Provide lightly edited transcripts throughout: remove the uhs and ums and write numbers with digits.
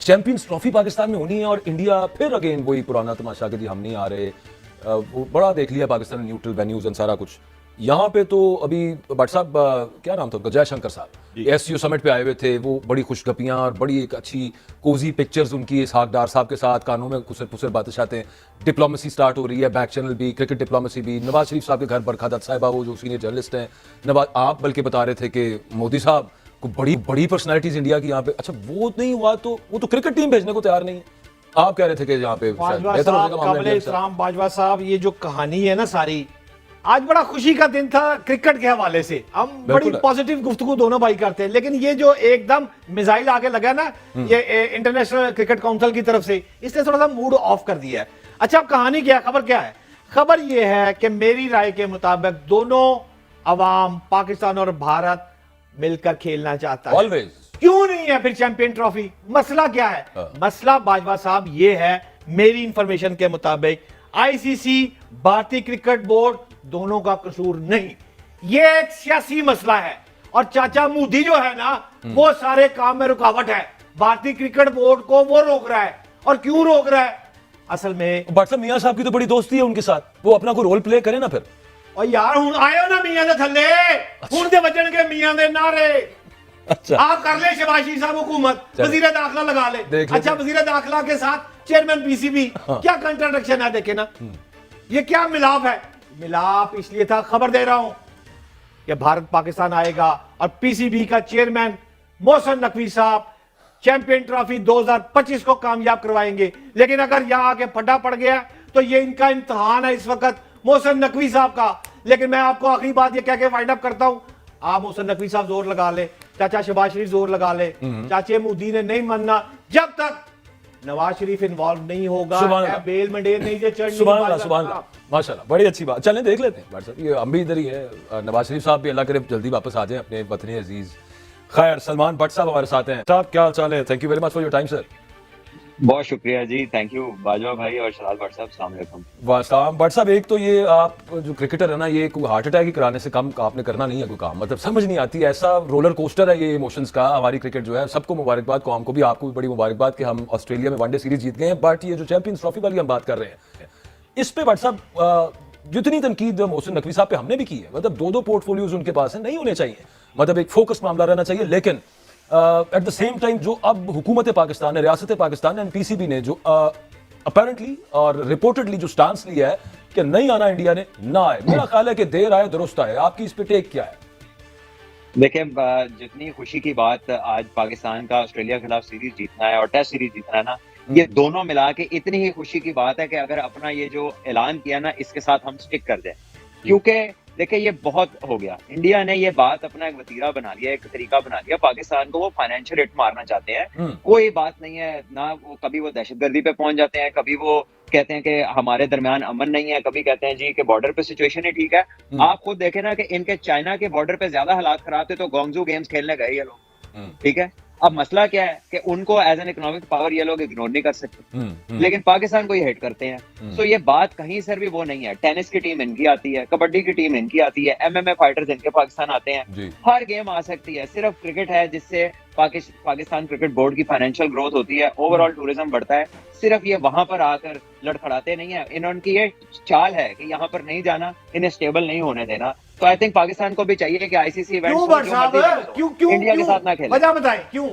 Champions trophy Pakistan में होनी है और इंडिया फिर अगेन वही पुराना तमाशा कि जी हम नहीं आ रहे। वो बड़ा देख लिया पाकिस्तान न्यूट्रल वेन्यूज एंड सारा कुछ। यहाँ पे तो अभी भट्ट साहब क्या नाम था उनका, जयशंकर साहब एससीओ समिट पे आए हुए थे। वो बड़ी खुशगपियाँ और बड़ी एक अच्छी कोजी पिक्चर्स उनकी इसहाक डार साहब के साथ, कानों में कुसर पुसर बातें शातें। डिप्लोमेसी स्टार्ट हो रही है, बैक चैनल भी, क्रिकेट डिप्लोमेसी भी। नवाज शरीफ साहब के घर बरखा दत्त साहिबा वो जो सीनियर जर्नलिस्ट हैं, नवाज आप बल्कि बता रहे थे कि मोदी साहब को बड़ी बड़ी पर्सनैलिटीज इंडिया की यहाँ पे। अच्छा वो नहीं हुआ तो वो तो क्रिकेट टीम भेजने को तैयार नहीं है। आप कह रहे थे कि यहाँ पे बाजवा साहब, काबिल इस्लाम बाजवा साहब, ये जो कहानी है ना सारी, आज बड़ा खुशी का दिन था क्रिकेट के हवाले से। हम बड़ी पॉजिटिव गुफ्तगू दोनों भाई करते हैं, लेकिन ये जो एकदम मिसाइल आगे लगा ना ये इंटरनेशनल क्रिकेट काउंसिल की तरफ से, इसने थोड़ा सा मूड ऑफ कर दिया है। अच्छा अब कहानी क्या है, खबर क्या है? खबर ये है कि मेरी राय के मुताबिक दोनों अवाम, पाकिस्तान और भारत मिलकर खेलना चाहता है। ऑलवेज क्यों नहीं है फिर चैंपियन ट्रॉफी? मसला क्या है? मसला बाजवा साहब ये है, मेरी इंफॉर्मेशन के मुताबिक आईसीसी, भारतीय क्रिकेट बोर्ड दोनों का कसूर नहीं। ये एक सियासी मसला है और चाचा मोदी जो है ना वो सारे काम में रुकावट है। भारतीय क्रिकेट बोर्ड को वो रोक रहा है। और क्यों रोक रहा है? असल में भट्ट साहब मियां साहब की तो बड़ी दोस्ती है उनके साथ, वो अपना कोई रोल प्ले करे ना फिर। और यार हूं आयो ना मियां दे थल्ले, हुण दे बचन के मियां दे नारे। अच्छा आप कर ले शबाशी साहब हुकूमत, वजीर दाखिला लगा ले। अच्छा वजीर दाखिला के साथ चेयरमैन पीसीबी, क्या कंट्राडिक्शन है? देखे ना ये क्या मिलाप है। मिलाप इसलिए था, खबर दे रहा हूं कि भारत पाकिस्तान आएगा और पीसीबी का चेयरमैन मोहसिन नकवी साहब चैंपियन ट्रॉफी 2025 को कामयाब करवाएंगे। लेकिन अगर यहां आके फटा पड़ गया तो ये इनका इम्तिहान है इस वक्त मोहसिन नकवी साहब का। लेकिन मैं आपको आखिरी बात ये कह के वाइंड अप करता हूं, आप मोहसिन नकवी साहब जोर लगा ले, चाचा शहबाज शरीफ जोर लगा ले, चाचे मोदी ने नहीं मानना जब तक नवाज शरीफ इन्वॉल्व नहीं होगा, बेल मंडेर नहीं जे चढ़नी। माशाल्लाह बड़ी अच्छी बात। चलें देख लेते हैं साहब, ये हम भी इधर ही है। नवाज शरीफ साहब भी अल्लाह करे जल्दी वापस आ जाए अपने वतन अजीज। खैर सलमान भट्ट साहब हमारे साथ हैं। साहब क्या हाल चाल है? Thank you very much for your time sir. बहुत शुक्रिया जी, थैंक यू बाजवा भाई और शराज भट्ट साहब, अस्सलाम वालेकुम। वाह भट्ट साहब, एक तो ये आप जो क्रिकेटर है ना, ये कोई हार्ट अटैक ही कराने से कम आपने करना नहीं है कोई काम। मतलब समझ नहीं आती, ऐसा रोलर कोस्टर है ये इमोशंस का हमारी क्रिकेट जो है। सबको मुबारकबाद, कौम को भी, आपको भी बड़ी मुबारकबाद कि हम ऑस्ट्रेलिया में वनडे सीरीज जीत गए हैं। बट ये जो चैंपियंस ट्रॉफी वाली हम बात कर रहे हैं, इस पे भट्ट साहब जितनी तनकीद मोहसिन नकवी साहब पे हमने भी की है, मतलब दो दो उनके पास है, नहीं होने चाहिए, मतलब एक फोकस मामला रहना चाहिए। लेकिन एट द सेम टाइम जो अब हुकूमत पाकिस्तान है, रियासत पाकिस्तान एंड पीसीबी ने जो अपेरेंटली और रिपोर्टेडली जो स्टांस लिया है कि नहीं आना इंडिया ने, ना आए, मेरा ख्याल है कि देर आए दुरुस्त आए। आपकी इस पे टेक क्या है? देखिए जितनी खुशी की बात आज पाकिस्तान का ऑस्ट्रेलिया के खिलाफ सीरीज जीतना है और टेस्ट सीरीज जीतना है ना, ये दोनों मिला के इतनी ही खुशी की बात है कि अगर अपना ये जो ऐलान किया ना इसके साथ हम स्टिक कर दें। क्योंकि देखिए ये बहुत हो गया, इंडिया ने ये बात अपना एक वतीरा बना लिया, एक तरीका बना लिया। पाकिस्तान को वो फाइनेंशियल हिट मारना चाहते हैं। कोई बात नहीं है ना, वो कभी वो दहशतगर्दी पे पहुंच जाते हैं, कभी वो कहते हैं कि हमारे दरमियान अमन नहीं है, कभी कहते हैं जी कि बॉर्डर पे सिचुएशन ही ठीक है। आप खुद देखें ना कि इनके चाइना के बॉर्डर पे ज्यादा हालात खराब थे तो गोंगजू गेम्स खेलने गए ये लोग, ठीक है। अब मसला क्या है कि उनको एज एन इकोनॉमिक पावर ये लोग इग्नोर नहीं कर सकते, लेकिन पाकिस्तान को ये हिट करते हैं। तो ये बात कहीं से भी वो नहीं है। टेनिस की टीम इनकी आती है, कबड्डी की टीम इनकी आती है, एमएमए फाइटर्स इनके पाकिस्तान आते हैं, हर गेम आ सकती है। सिर्फ क्रिकेट है जिससे पाकिस्तान क्रिकेट बोर्ड की फाइनेंशियल ग्रोथ होती है, ओवरऑल टूरिज्म बढ़ता है। सिर्फ ये वहां पर आकर लड़खड़ाते नहीं है। इनकी ये चाल है कि यहाँ पर नहीं जाना, इन्हें स्टेबल नहीं होने देना। तो आई थिंक पाकिस्तान को भी चाहिए कि आईसीसी इवेंट्स क्यों इंडिया के साथ ना खेले। वजह बताएं क्यों?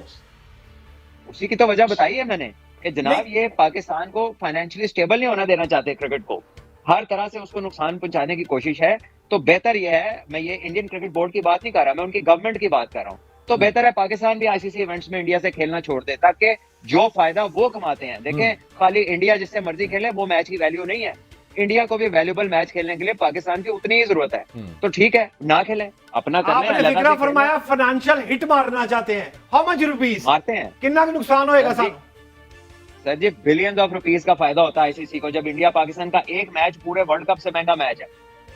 उसी की तो वजह बताई है मैंने कि जनाब ये पाकिस्तान को फाइनेंशियली स्टेबल नहीं होना देना चाहते, क्रिकेट को हर तरह से उसको नुकसान पहुंचाने की कोशिश है। तो बेहतर यह है, मैं ये इंडियन क्रिकेट बोर्ड की बात नहीं कर रहा, मैं उनकी गवर्नमेंट की बात कर रहा हूँ। तो बेहतर है पाकिस्तान भी आईसीसी इवेंट्स में इंडिया से खेलना छोड़ दे, ताकि जो फायदा वो कमाते हैं। देखें खाली इंडिया जिससे मर्जी खेले वो मैच की वैल्यू नहीं है। इंडिया को भी वैल्यूबल मैच खेलने के लिए पाकिस्तान की उतनी ही जरूरत है। तो ठीक है ना खेलें, अपना आपने फिक्रा फरमाया फाइनेंशियल हिट मारना चाहते हैं। हाउ मच रुपीस मारते हैं? कितना नुकसान होएगा sir ji billions of rupees का फायदा होता है आईसीसी को। जब इंडिया पाकिस्तान का एक मैच पूरे वर्ल्ड कप से महंगा मैच है,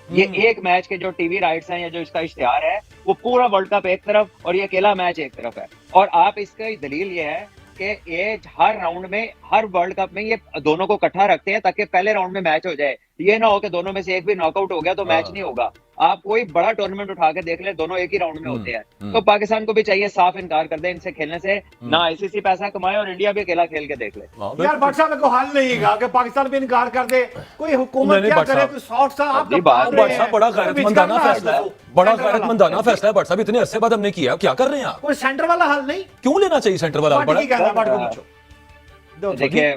ये एक मैच के जो टीवी राइट्स हैं या जो इसका इश्तेहार है वो पूरा वर्ल्ड कप एक तरफ और ये अकेला मैच एक तरफ है। और आप इसका दलील ये है कि ये हर राउंड में, हर वर्ल्ड कप में ये दोनों को इकट्ठा रखते हैं ताकि पहले राउंड में मैच हो जाए। ये ना हो कि दोनों में से एक भी नॉकआउट हो गया तो मैच नहीं होगा। आप कोई बड़ा टूर्नामेंट उठा के देख ले, दोनों एक ही राउंड में होते हैं। तो पाकिस्तान को भी चाहिए साफ इनकार कर दे इनसे खेलने से, ना आईसीसी पैसा कमाए और इंडिया भी अकेला खेल के देख ले। यार भट्ट साहब को हल नहीं है कि पाकिस्तान भी इनकार कर दे, कोई हुकूमत क्या करे, कोई सॉफ्ट सा आप भट्ट साहब बड़ा गैरतमंदाना फैसला है, बड़ा गैरतमंदाना फैसला है भट्ट साहब, इतने अरसे बाद हमने किया, क्या कर रहे हैं आप? कोई सेंटर वाला हल नहीं, क्यों लेना चाहिए सेंटर वाला? देखिए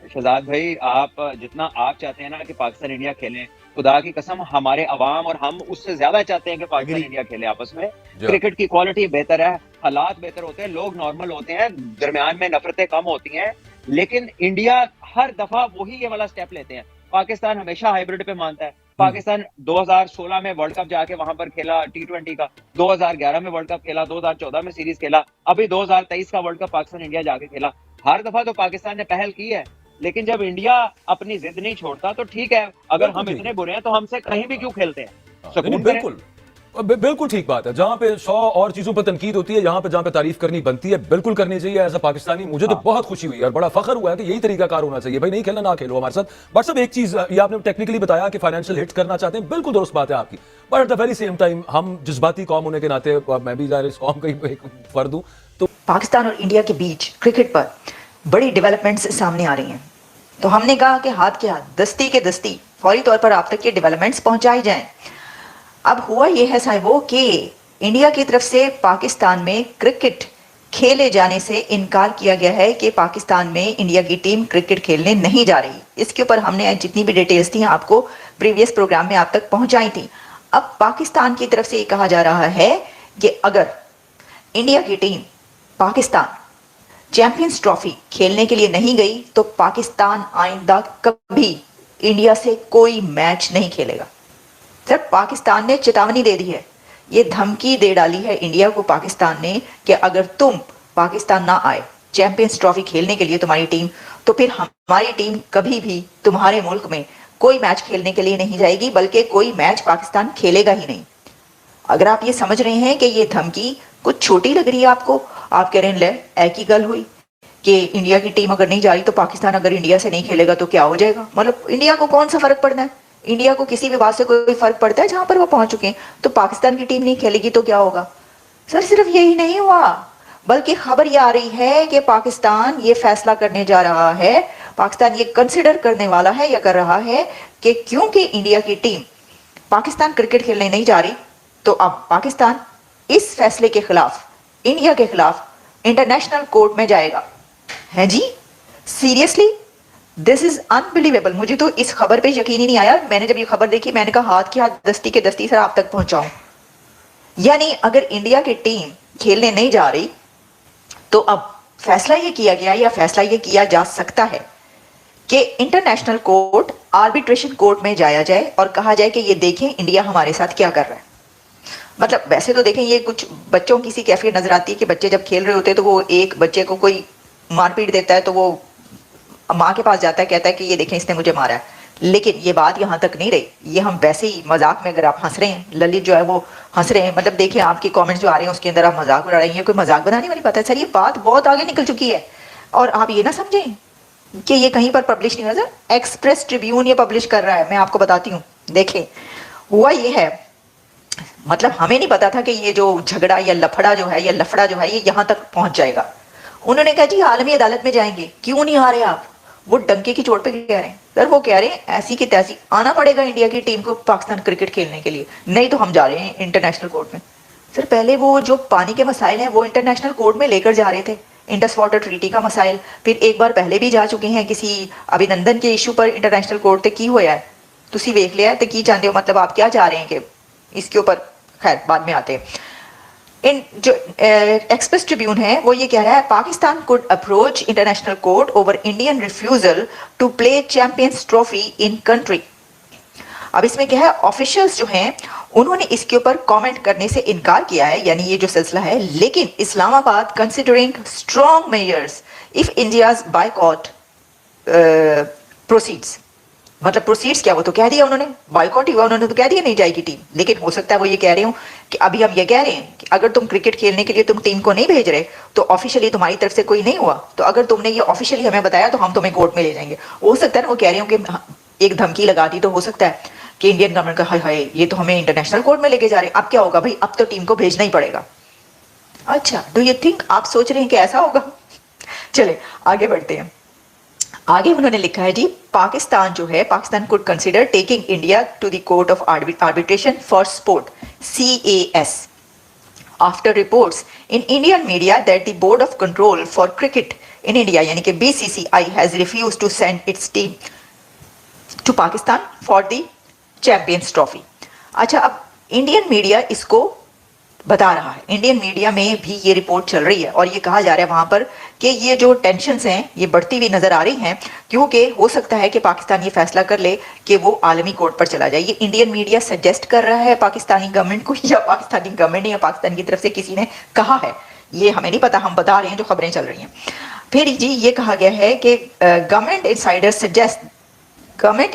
शहजाद भाई, आप जितना आप चाहते हैं ना कि पाकिस्तान इंडिया खेलें, खुदा की कसम हमारे अवाम और हम उससे ज्यादा चाहते हैं कि पाकिस्तान इंडिया खेले आपस में। क्रिकेट की क्वालिटी बेहतर है, हालात बेहतर होते हैं, लोग नॉर्मल होते हैं, दरमियान में नफरतें कम होती हैं, लेकिन इंडिया हर दफा वही ये वाला स्टेप लेते हैं। पाकिस्तान हमेशा हाइब्रिड पे मानता है। पाकिस्तान 2016 में वर्ल्ड कप जाके वहां पर खेला T20 का, 2011 में वर्ल्ड कप खेला, 2014 में सीरीज खेला, अभी 2023 का वर्ल्ड कप पाकिस्तान इंडिया जाके खेला। हर दफा तो पाकिस्तान ने पहल की है, लेकिन जब इंडिया अपनी जिद नहीं छोड़ता तो ठीक है, अगर हम इतने बुरे हैं तो हमसे कहीं भी क्यों खेलते हैं। बिल्कुल बिल्कुल ठीक बात है। जहां पे 100 और चीजों पर तनकीद होती है, जहां पे तारीफ करनी बनती है, बिल्कुल करनी चाहिए। एज अ पाकिस्तानी मुझे तो बहुत खुशी हुई और बड़ा फख्र हुआ है कि यही तरीका कार होना चाहिए। भाई नहीं खेलना, ना खेलो हमारे साथ। बट सब एक चीज ये आपने टेक्निकली बताया कि फाइनेंशियल हिट करना चाहते हैं, बिल्कुल दुरुस्त बात है आपकी, but at the very same time हम जज्बाती कौम होने के नाते, मैं भी इस कौम का एक फर्द हूं, तो पाकिस्तान और इंडिया के बीच क्रिकेट पर बड़ी डेवलपमेंट्स सामने आ रही हैं, तो हमने कहा कि हाथ के हाथ, दस्ती के दस्ती, फौरी तौर पर आप तक ये डेवलपमेंट्स पहुंचाई जाएं। अब हुआ ये है साहिबो कि इंडिया की तरफ से पाकिस्तान में क्रिकेट खेले जाने से इनकार किया गया है कि पाकिस्तान में इंडिया की टीम क्रिकेट खेलने नहीं जा रही। इसके ऊपर हमने जितनी भी डिटेल्स थी आपको प्रीवियस प्रोग्राम में आप तक पहुंचाई थी। अब पाकिस्तान की तरफ से ये कहा जा रहा है कि अगर इंडिया की टीम पाकिस्तान चैंपियंस ट्रॉफी खेलने के लिए नहीं गई तो पाकिस्तान आइंदा कभी इंडिया से कोई मैच नहीं खेलेगा। सिर्फ पाकिस्तान ने चेतावनी दे दी है, ये धमकी दे डाली है इंडिया को पाकिस्तान ने कि अगर तुम पाकिस्तान ना आए चैंपियंस ट्रॉफी खेलने के लिए तुम्हारी टीम, तो फिर हमारी टीम कभी भी तुम्हारे मुल्क में कोई मैच खेलने के लिए नहीं जाएगी, बल्कि कोई मैच पाकिस्तान खेलेगा ही नहीं। अगर आप ये समझ रहे हैं कि ये धमकी कुछ छोटी लग रही है आपको, आप कह रहे हैं ले एक ही गल हुई कि इंडिया की टीम अगर नहीं जा रही तो पाकिस्तान अगर इंडिया से नहीं खेलेगा तो क्या हो जाएगा। मतलब इंडिया को कौन सा फर्क पड़ना है? इंडिया को किसी भी बात से कोई फर्क पड़ता है? जहां पर वो पहुंच चुके हैं, तो पाकिस्तान की टीम नहीं खेलेगी तो क्या होगा? सर सिर्फ यही नहीं हुआ, बल्कि खबर ये आ रही है कि पाकिस्तान ये फैसला करने जा रहा है, पाकिस्तान ये कंसिडर करने वाला है या कर रहा है कि क्योंकि इंडिया की टीम पाकिस्तान क्रिकेट खेलने नहीं जा रही, तो अब पाकिस्तान इस फैसले के खिलाफ, इंडिया के खिलाफ इंटरनेशनल कोर्ट में जाएगा। है जी, सीरियसली दिस इज अनबिलीवेबल। मुझे तो इस खबर पे यकीन ही नहीं आया। मैंने जब ये खबर देखी मैंने कहा हाथ की हाथ, दस्ती के दस्ती सर आप तक पहुंचाऊं। यानी अगर इंडिया की टीम खेलने नहीं जा रही तो अब फैसला ये किया गया या फैसला ये किया जा सकता है कि इंटरनेशनल कोर्ट, आर्बिट्रेशन कोर्ट में जाया जाए और कहा जाए कि ये देखें इंडिया हमारे साथ क्या कर रहा है। मतलब वैसे तो देखें ये कुछ बच्चों की सी कैफियत नजर आती है कि बच्चे जब खेल रहे होते हैं तो वो एक बच्चे को कोई मारपीट देता है तो वो माँ के पास जाता है, कहता है कि ये देखें इसने मुझे मारा है। लेकिन ये बात यहाँ तक नहीं रही, ये हम वैसे ही मजाक में, अगर आप हंस रहे हैं, ललित जो है वो हंस रहे हैं, मतलब देखिए आपके कमेंट्स जो आ रहे हैं उसके अंदर आप मजाक उड़ा रहे हैं, कोई मजाक बनाने वाली बात है सर? ये बात बहुत आगे निकल चुकी है और आप ये ना समझें कि ये कहीं पर पब्लिश नहीं हो रहा। सर एक्सप्रेस ट्रिब्यून ये पब्लिश कर रहा है, मैं आपको बताती हूँ। देखें हुआ ये है, मतलब हमें नहीं पता था कि ये जो झगड़ा या लफड़ा जो है, या लफड़ा जो है, ये यहाँ तक पहुंच जाएगा। उन्होंने कहा जी आलमी अदालत में जाएंगे। क्यों नहीं आ रहे आप? वो डंके की चोट पे कह रहे हैं सर, वो कह रहे हैं ऐसी की तैसी आना पड़ेगा इंडिया की टीम को पाकिस्तान क्रिकेट खेलने के लिए, नहीं तो हम जा रहे हैं इंटरनेशनल कोर्ट में। सर पहले वो जो पानी के मसाइल हैं वो इंटरनेशनल कोर्ट में लेकर जा रहे थे, इंडस वाटर ट्रीटी का मसाइल, फिर एक बार पहले भी जा चुके हैं किसी अभिनंदन के इशू पर इंटरनेशनल कोर्ट तक की हुआ है। तुसी देख लिया तो की चाहते हो, मतलब आप क्या चाह रहे हैं कि इसके ऊपर, खैर बाद में आते हैं। इन जो एक्सप्रेस ट्रिब्यून है वो ये कह रहा है Pakistan could approach international court over Indian refusal to play champions trophy in country. अब इसमें क्या है, ऑफिशियल्स जो हैं उन्होंने इसके ऊपर कमेंट करने से इनकार किया है, यानी ये जो सिलसिला है। लेकिन Islamabad considering strong measures if India's boycott proceeds, मतलब प्रोसीड्स क्या, वो तो कह दिया उन्होंने, बायकॉट ही हुआ, उन्होंने तो कह दिया नहीं जाएगी टीम। लेकिन हो सकता है वो ये कह रहे हो कि अभी हम ये कह रहे हैं कि अगर तुम क्रिकेट खेलने के लिए तुम टीम को नहीं भेज रहे तो ऑफिशियली तुम्हारी तरफ से कोई नहीं हुआ, तो अगर तुमने ये ऑफिशियली हमें बताया तो हम तुम्हें कोर्ट में ले जाएंगे। हो सकता है ना वो कह रहे हो कि एक धमकी लगा दी, तो हो सकता है। कि इंडियन गवर्नमेंट का हाय हाय ये तो हमें इंटरनेशनल कोर्ट में लेके जा रहे हैं, अब क्या होगा भाई, अब तो टीम को भेजना ही पड़ेगा। अच्छा, डू यू थिंक, आप सोच रहे हैं कि ऐसा होगा? चले आगे बढ़ते हैं। आगे उन्होंने लिखा है जी, पाकिस्तान जो है, Pakistan could consider taking India to the court of arbitration for sport CAS after reports in Indian media that the board of control for cricket in India यानी कि BCCI has refuse to send its team to Pakistan for the champions trophy. अच्छा, अब Indian media इसको बता रहा है, Indian media में भी ये रिपोर्ट चल रही है और ये कहा जा रहा है वहां पर कि ये जो टेंशन्स हैं ये बढ़ती हुई नजर आ रही हैं, क्योंकि हो सकता है कि पाकिस्तान ये फैसला कर ले कि वो आलमी कोर्ट पर चला जाए। ये इंडियन मीडिया सजेस्ट कर रहा है पाकिस्तानी गवर्नमेंट को, या पाकिस्तानी गवर्नमेंट या पाकिस्तान की तरफ से किसी ने कहा है, ये हमें नहीं पता, हम बता रहे हैं जो खबरें चल रही हैं। फिर जी ये कहा गया है कि government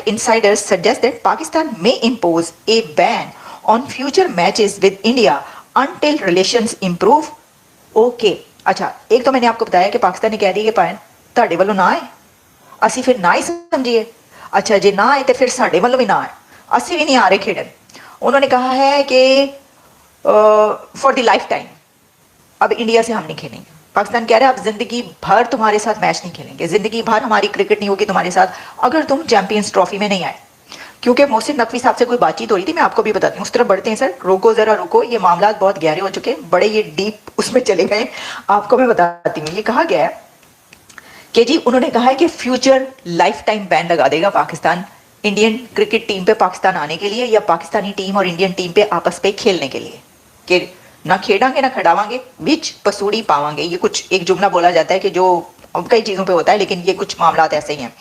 insiders suggest that Pakistan may impose a ban on future matches with India until relations improve. Okay, अच्छा, एक तो मैंने आपको बताया कि पाकिस्तान ने कह दिया कि पाए ਤੁਹਾਡੇ ਵੱਲੋਂ ना आए, ਅਸੀਂ फिर ना ही समझिए। अच्छा, जे ना आए तो फिर ਸਾਡੇ ਵੱਲੋਂ भी ना आए, ਅਸੀਂ भी नहीं आ रहे खेडन। उन्होंने कहा है कि फॉर द लाइफ टाइम अब इंडिया से हम नहीं खेलेंगे। पाकिस्तान कह रहा है अब जिंदगी भर तुम्हारे साथ मैच नहीं खेलेंगे, जिंदगी भर हमारी क्रिकेट नहीं होगी तुम्हारे साथ अगर तुम चैंपियंस ट्रॉफी में नहीं आए। क्योंकि मोहसिन नकवी साहब से कोई बातचीत हो रही थी, मैं आपको भी बताती हूँ। उस तरफ बढ़ते हैं सर, रोको जरा रोको, ये मामला बहुत गहरे हो चुके हैं, बड़े ये डीप उसमें चले गए, आपको मैं बताती हूँ। ये कहा गया है कि जी उन्होंने कहा है कि फ्यूचर लाइफ टाइम बैन लगा देगा पाकिस्तान इंडियन क्रिकेट टीम पे पाकिस्तान आने के लिए, या पाकिस्तानी टीम और इंडियन टीम पे आपस पे खेलने के लिए, कि ना खेडांगे ना खड़ावांगे, बीच पसूड़ी पावांगे। ये कुछ एक जुमला बोला जाता है कि जो कई चीजों पे होता है, लेकिन ये कुछ मामला ऐसे ही हैं।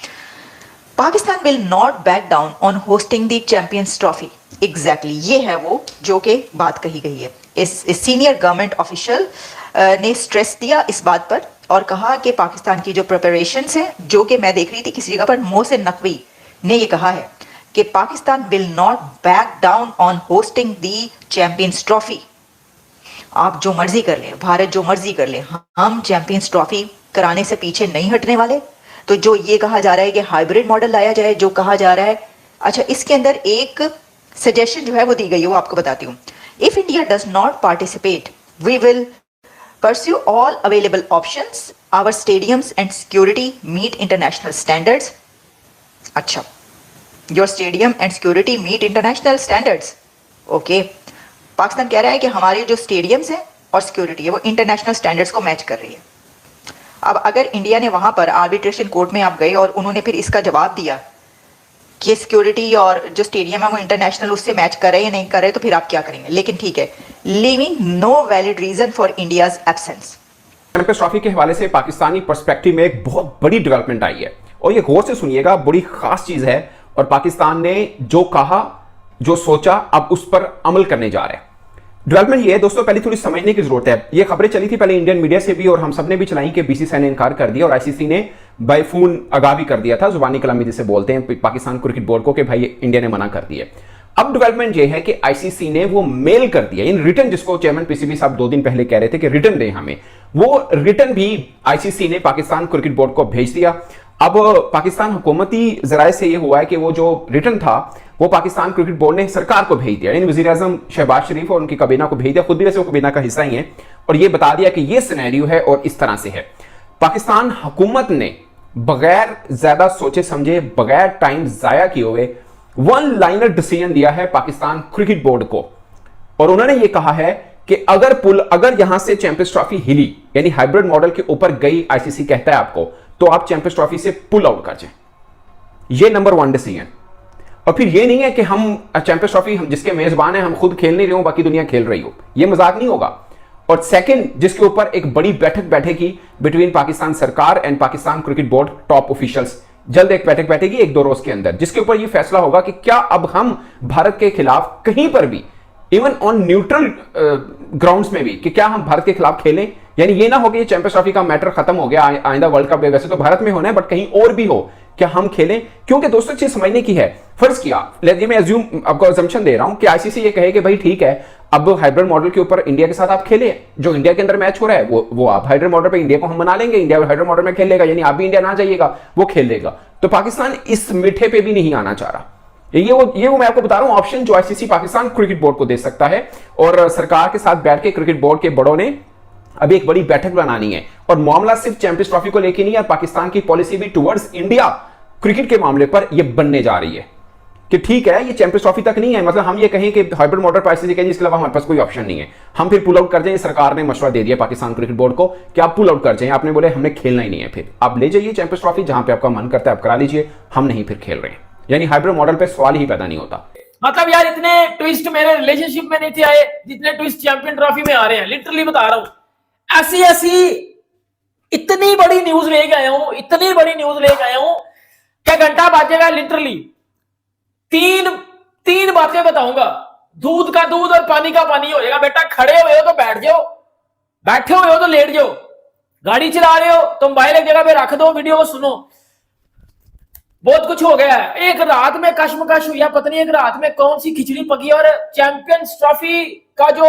Pakistan will not back down on hosting the champions trophy. Exactly ये है वो जो कि बात कही गई है। इस सीनियर गवर्नमेंट ऑफिशियल ने स्ट्रेस दिया इस बात पर और कहा कि पाकिस्तान की जो प्रिपरेशंस हैं, जो कि मैं देख रही थी किसी जगह पर, मोहसिन नकवी ने ये कहा है कि Pakistan will not back down on hosting the champions trophy. आप जो मर्जी कर लें, भारत जो मर्जी कर ले, हम चैंपियंस ट्रॉफी कराने से पीछे नहीं हटने वाले। तो जो ये कहा जा रहा है कि हाइब्रिड मॉडल लाया जाए, जो कहा जा रहा है, अच्छा इसके अंदर एक सजेशन जो है वो दी गई है, वो आपको बताती हूँ। If India does not participate we will pursue all available options, our stadiums and security meet international standards. अच्छा, your stadium and security meet international standards. Okay. Pakistan कह रहा है कि हमारे जो स्टेडियम्स हैं और सिक्योरिटी है वो इंटरनेशनल स्टैंडर्ड्स को मैच कर रही है। अब अगर इंडिया ने वहां पर आर्बिट्रेशन कोर्ट में आप गए और उन्होंने फिर इसका जवाब दिया कि सिक्योरिटी और जो स्टेडियम है वो इंटरनेशनल उससे मैच कर रहे हैं या नहीं कर रहे, तो फिर आप क्या करेंगे? लेकिन ठीक है, leaving no valid reason for India's absence. Champions trophy के हवाले से पाकिस्तानी पर्सपेक्टिव में एक बहुत बड़ी डेवलपमेंट आई है और ये गौर से सुनिएगा, बड़ी खास चीज है। और पाकिस्तान ने जो कहा, जो सोचा, अब उस पर अमल करने जा रहे हैं। डेवलपमेंट ये है दोस्तों, पहले थोड़ी समझने की जरूरत है। ये खबरें चली थी पहले इंडियन मीडिया से भी और हम सबने भी चलाई कि BCCI ने इनकार कर दिया और ICC ने बाय फोन आगाह भी कर दिया था, जुबानी कलामी जिसे बोलते हैं पाकिस्तान क्रिकेट बोर्ड को, कि भाई इंडिया ने मना कर दिया। अब डेवलपमेंट ये है कि ICC ने वो मेल कर दिया इन रिटर्न, जिसको चेयरमैन PCB साहब 2 दिन पहले कह रहे थे कि रिटर्न दें हमें, वो रिटर्न भी ICC ने पाकिस्तान क्रिकेट बोर्ड को भेज दिया। अब पाकिस्तान हुकूमती जराए से ये हुआ है कि वो जो रिटर्न था वो पाकिस्तान क्रिकेट बोर्ड ने सरकार को भेज दिया, यानी वजीर आजम शहबाज शरीफ और उनकी काबीना को भेज दिया। खुद भी वैसे वो काबीना का हिस्सा ही है और ये बता दिया कि ये सिनेरियो है और इस तरह से है। पाकिस्तान हुकूमत ने बगैर ज्यादा सोचे समझे, बगैर टाइम जाया किए हुए वन लाइनर डिसीजन दिया है पाकिस्तान क्रिकेट बोर्ड को और उन्होंने ये कहा है कि अगर यहां से चैंपियंस ट्रॉफी हिली, यानी हाइब्रिड मॉडल के ऊपर गई, ICC कहता है आपको, तो आप चैंपियंस ट्रॉफी से पुल आउट कर जाएं। ये नंबर 1 डिसीजन। और फिर ये नहीं है कि हम चैंपियंस ट्रॉफी हम जिसके मेजबान है हम खुद खेल नहीं रहे हो, बाकी दुनिया खेल रही हो, ये मजाक नहीं होगा। और सेकंड, जिसके ऊपर एक बड़ी बैठक बैठेगी बिटवीन पाकिस्तान सरकार and Pakistan cricket board top officials, जल्द एक बैठक बैठेगी 1-2 रोज के अंदर, जिसके ऊपर यह फैसला होगा कि क्या अब हम भारत के खिलाफ कहीं पर भी, इवन ऑन न्यूट्रल ग्राउंड्स में भी, कि क्या हम भारत के खिलाफ खेलें। यानी ये ना हो कि ये चैंपियंस ट्रॉफी का मैटर खत्म हो गया, आइंदा वर्ल्ड कप वैसे तो भारत में होना है बट कहीं और भी हो, क्या हम खेलें? क्योंकि दोस्तों चीज समझने की है। फर्ज किया, मैं अज्यूम आपको अजम्पशन दे रहा हूं कि ICC ये कहे कि भाई ठीक है, अब हाइब्रिड मॉडल के ऊपर इंडिया के साथ आप खेले, जो इंडिया के अंदर मैच हो रहा है वो आप हाइब्रिड मॉडल पे इंडिया को हम मना लेंगे, इंडिया हाइब्रिड मॉडल में खेलेगा, यानी आप भी इंडिया ना जाइएगा, वो खेलेगा। तो पाकिस्तान इस मीठे पे भी नहीं आना चाह रहा। ये वो मैं आपको बता रहा हूं ऑप्शन जो आईसीसी पाकिस्तान क्रिकेट बोर्ड को दे सकता है। और सरकार के साथ बैठ के क्रिकेट बोर्ड के बड़ों ने अभी एक बड़ी बैठक बनानी है। और मामला सिर्फ चैंपियंस ट्रॉफी को लेकर नहीं है, पाकिस्तान की पॉलिसी भी टुवर्ड्स इंडिया क्रिकेट के मामले पर यह बनने जा रही है कि ठीक है ये चैंपियंस ट्रॉफी तक नहीं है, मतलब हम ये कहें कि हाइब्रिड मॉडल पर आईसीसी कहें इसके अलावा हमारे पास कोई ऑप्शन नहीं है, हम फिर पुल आउट कर जाएं। सरकार ने मशवरा दे दिया पाकिस्तान क्रिकेट बोर्ड को कि आप पुल आउट कर जाएं, आपने बोले हमने खेलना ही नहीं है, फिर आप ले जाइए चैंपियंस ट्रॉफी जहां पे आपका मन करता है आप करा लीजिए, हम नहीं फिर खेल रहे हैं। यानी हाइब्रिड मॉडल पे सवाल ही पैदा नहीं होता। मतलब यार इतने ट्विस्ट मेरे रिलेशनशिप में नहीं थे आए जितने ट्विस्ट चैंपियन ट्रॉफी में आ रहे हैं, लिटरली बता रहा हूं। ऐसी ऐसी इतनी बड़ी न्यूज लेके आया हूं, इतनी बड़ी न्यूज लेके आया हूं क्या घंटा बाजेगा लिटरली। तीन बातें बताऊंगा, दूध का दूध और पानी का पानी हो जाएगा। बेटा खड़े हुए हो तो बैठ जाओ, बैठे हुए हो तो लेट जाओ, गाड़ी चला रहे हो तो मोबाइल एक जगह पे रख दो, वीडियो को सुनो। बहुत कुछ हो गया है। एक रात में कश्मकश हुई है, पता नहीं एक रात में कौन सी खिचड़ी पकी और चैंपियंस ट्रॉफी का जो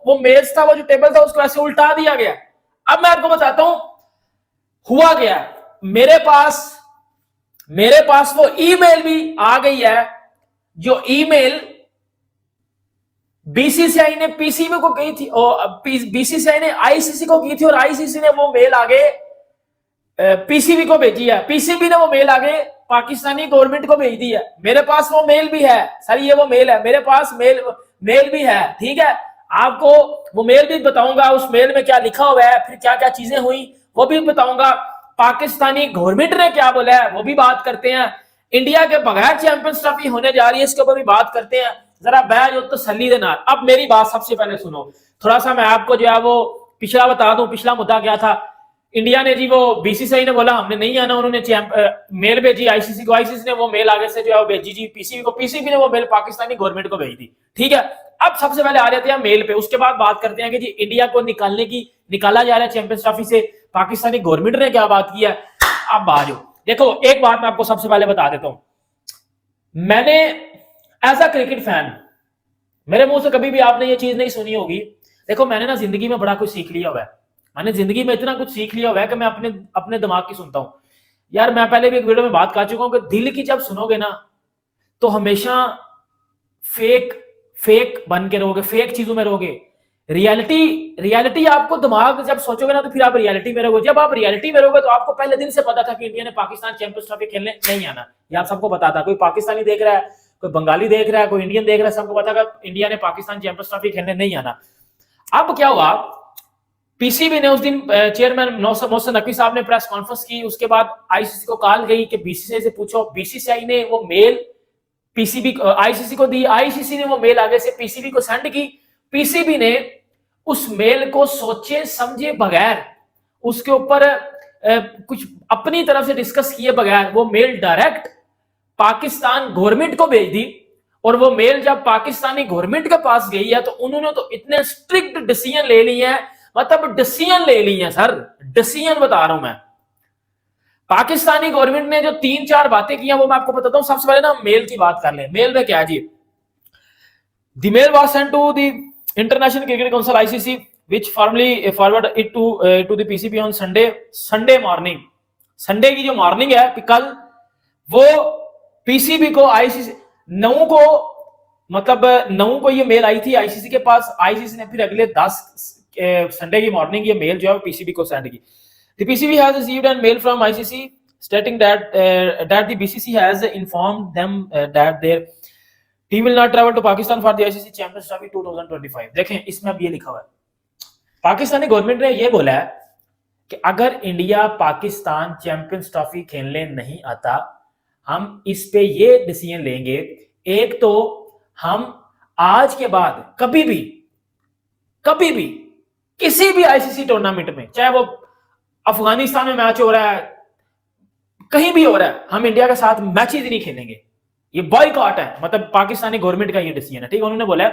वो मेज था, वो जो टेबल था, उसको ऐसे उल्टा दिया गया। अब मैं आपको बताता हूं हुआ गया। मेरे पास वो ईमेल भी आ गई है जो ईमेल बीसीसीआई ने पीसीबी को की थी और बीसीसीआई ने आईसीसी को की थी और आईसीसी ने वो मेल आगे पीसीबी को भेजी है, पीसीबी ने वो मेल आगे पाकिस्तानी गवर्नमेंट को भेज दी है। मेरे पास वो मेल भी है सर, ये वो मेल है, मेरे पास मेल भी है, ठीक है। आपको वो मेल भी बताऊंगा, उस मेल में क्या लिखा हुआ है, फिर क्या क्या चीजें हुई वो भी बताऊंगा। पाकिस्तानी गवर्नमेंट ने क्या बोला है वो भी बात करते हैं। इंडिया के बगैर चैंपियंस ट्रॉफी होने जा रही है, इसके ऊपर भी बात करते हैं। जरा बैठ जो तसल्ली देना। अब मेरी बात सबसे पहले सुनो, थोड़ा सा मैं आपको जो है वो पिछला बता दूं। पिछला मुद्दा क्या था, इंडिया ने जी वो बीसीसीआई ने बोला हमने नहीं आना, उन्होंने मेल भेजी आईसीसी को, आईसीसी ने वो मेल आगे से जो है वो भेजी जी पीसीबी को, पीसीबी ने वो मेल पाकिस्तानी गवर्नमेंट को भेज दी, ठीक है। अब सबसे पहले आ जाते हैं मेल पे, उसके बाद बात करते हैं कि जी इंडिया को निकाला जा रहा है चैंपियंस ट्रॉफी से, पाकिस्तानी गवर्नमेंट ने क्या बात की है। अब आ जाओ, देखो एक बात मैं आपको सबसे पहले बता देता हूं, मैंने एज अ क्रिकेट फैन, मेरे मुंह से कभी भी आपने ये चीज नहीं सुनी होगी। देखो मैंने ना जिंदगी में बड़ा कुछ सीख लिया हुआ है, मैंने जिंदगी में इतना कुछ सीख लिया हुआ है कि मैं अपने दिमाग की सुनता हूं। यार मैं पहले भी एक वीडियो में बात कर चुका हूं कि दिल की जब सुनोगे ना तो हमेशा फेक बन के रहोगे, फेक चीजों में रहोगे। रियलिटी आपको दिमाग जब सोचोगे ना तो फिर आप रियलिटी में रहोगे। जब आप रियलिटी में रहोगे तो आपको पहले दिन से पता था कि इंडिया ने पाकिस्तान चैंपियंस ट्रॉफी खेलने नहीं आना, ये आप सबको पता था। कोई पाकिस्तानी देख रहा है, कोई बंगाली देख रहा है, कोई इंडियन देख रहा है, सबको पता था इंडिया ने पाकिस्तान चैंपियंस ट्रॉफी खेलने नहीं आना। अब क्या हुआ, पीसीबी ने उस दिन चेयरमैन मोहसिन नकवी साहब ने प्रेस कॉन्फ्रेंस की, उसके बाद आईसीसी को कॉल गई कि बीसीसीआई से पूछो। बीसीसीआई ने वो मेल पीसीबी आईसीसी को दी, आईसीसी ने वो मेल आगे से पीसीबी को सेंड की। पीसीबी ने उस मेल को सोचे समझे बगैर, उसके ऊपर कुछ अपनी तरफ से डिस्कस किए बगैर वो मेल डायरेक्ट पाकिस्तान गवर्नमेंट को भेज दी। और वो मेल जब पाकिस्तानी गवर्नमेंट के पास गई है तो उन्होंने तो इतने स्ट्रिक्ट डिसीजन ले लिए हैं, मतलब डिसीजन ले लिए हैं सर, डिसीजन बता रहा हूं मैं। पाकिस्तानी गवर्नमेंट ने जो 3-4 बातें की हैं वो मैं आपको बताता हूं। सबसे पहले ना मेल की बात कर ले। मेल में क्या है जी, the mail was sent to the International Cricket Council ICC which formally forward it to the PCB on Sunday morning. Sunday की जो मॉर्निंग है कल, वो पीसीबी को आईसीसी 9 को ये मेल आई थी आईसीसी के पास। आईसीसी ने फिर अगले 10 संडे की मॉर्निंग ये मेल जो है पीसीबी को सेंड की। The PCB has received an mail from ICC stating that the BCC has informed them that their team will not travel to Pakistan for the ICC Champions Trophy 2025। देखें इसमें अब ये लिखा हुआ है, पाकिस्तानी गवर्नमेंट ने ये बोला है कि अगर इंडिया पाकिस्तान चैंपियंस ट्रॉफी खेलने नहीं आता, हम इस पे ये डिसीजन लेंगे, एक तो हम आज के बाद कभी भी किसी भी आईसीसी टूर्नामेंट में, चाहे वो अफगानिस्तान में मैच हो रहा है, कहीं भी हो रहा है, हम इंडिया के साथ मैचेस नहीं खेलेंगे। ये बॉयकॉट है, मतलब पाकिस्तानी गवर्नमेंट का ये डिसीजन है, ठीक है। उन्होंने बोला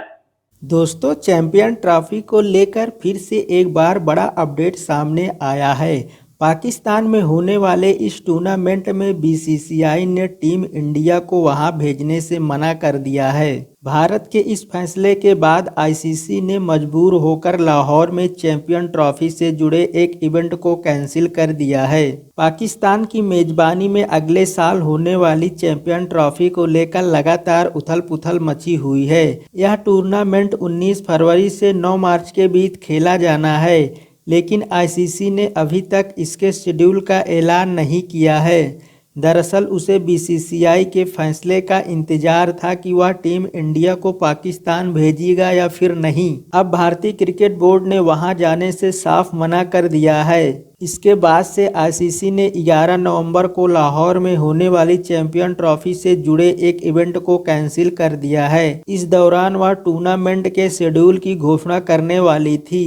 दोस्तों चैंपियन ट्रॉफी को लेकर फिर से एक बार बड़ा अपडेट सामने आया है। पाकिस्तान में होने वाले इस टूर्नामेंट में बीसीसीआई ने टीम इंडिया को वहां भेजने से मना कर दिया है। भारत के इस फैसले के बाद आईसीसी ने मजबूर होकर लाहौर में चैंपियन ट्रॉफी से जुड़े एक इवेंट को कैंसिल कर दिया है। पाकिस्तान की मेजबानी में अगले साल होने वाली चैंपियन ट्रॉफी को लेकर लगातार उथल-पुथल मची हुई है। यह टूर्नामेंट 19 फरवरी से 9 मार्च के बीच खेला जाना है, लेकिन आईसीसी ने अभी तक इसके शेड्यूल का ऐलान नहीं किया है। दरअसल उसे बीसीसीआई के फैसले का इंतजार था कि वह टीम इंडिया को पाकिस्तान भेजेगा या फिर नहीं। अब भारतीय क्रिकेट बोर्ड ने वहां जाने से साफ मना कर दिया है। इसके बाद से आईसीसी ने 11 नवंबर को लाहौर में होने वाली चैंपियन ट्रॉफी से जुड़े एक इवेंट को कैंसिल कर दिया है। इस दौरान वह टूर्नामेंट के शेड्यूल की घोषणा करने वाली थी।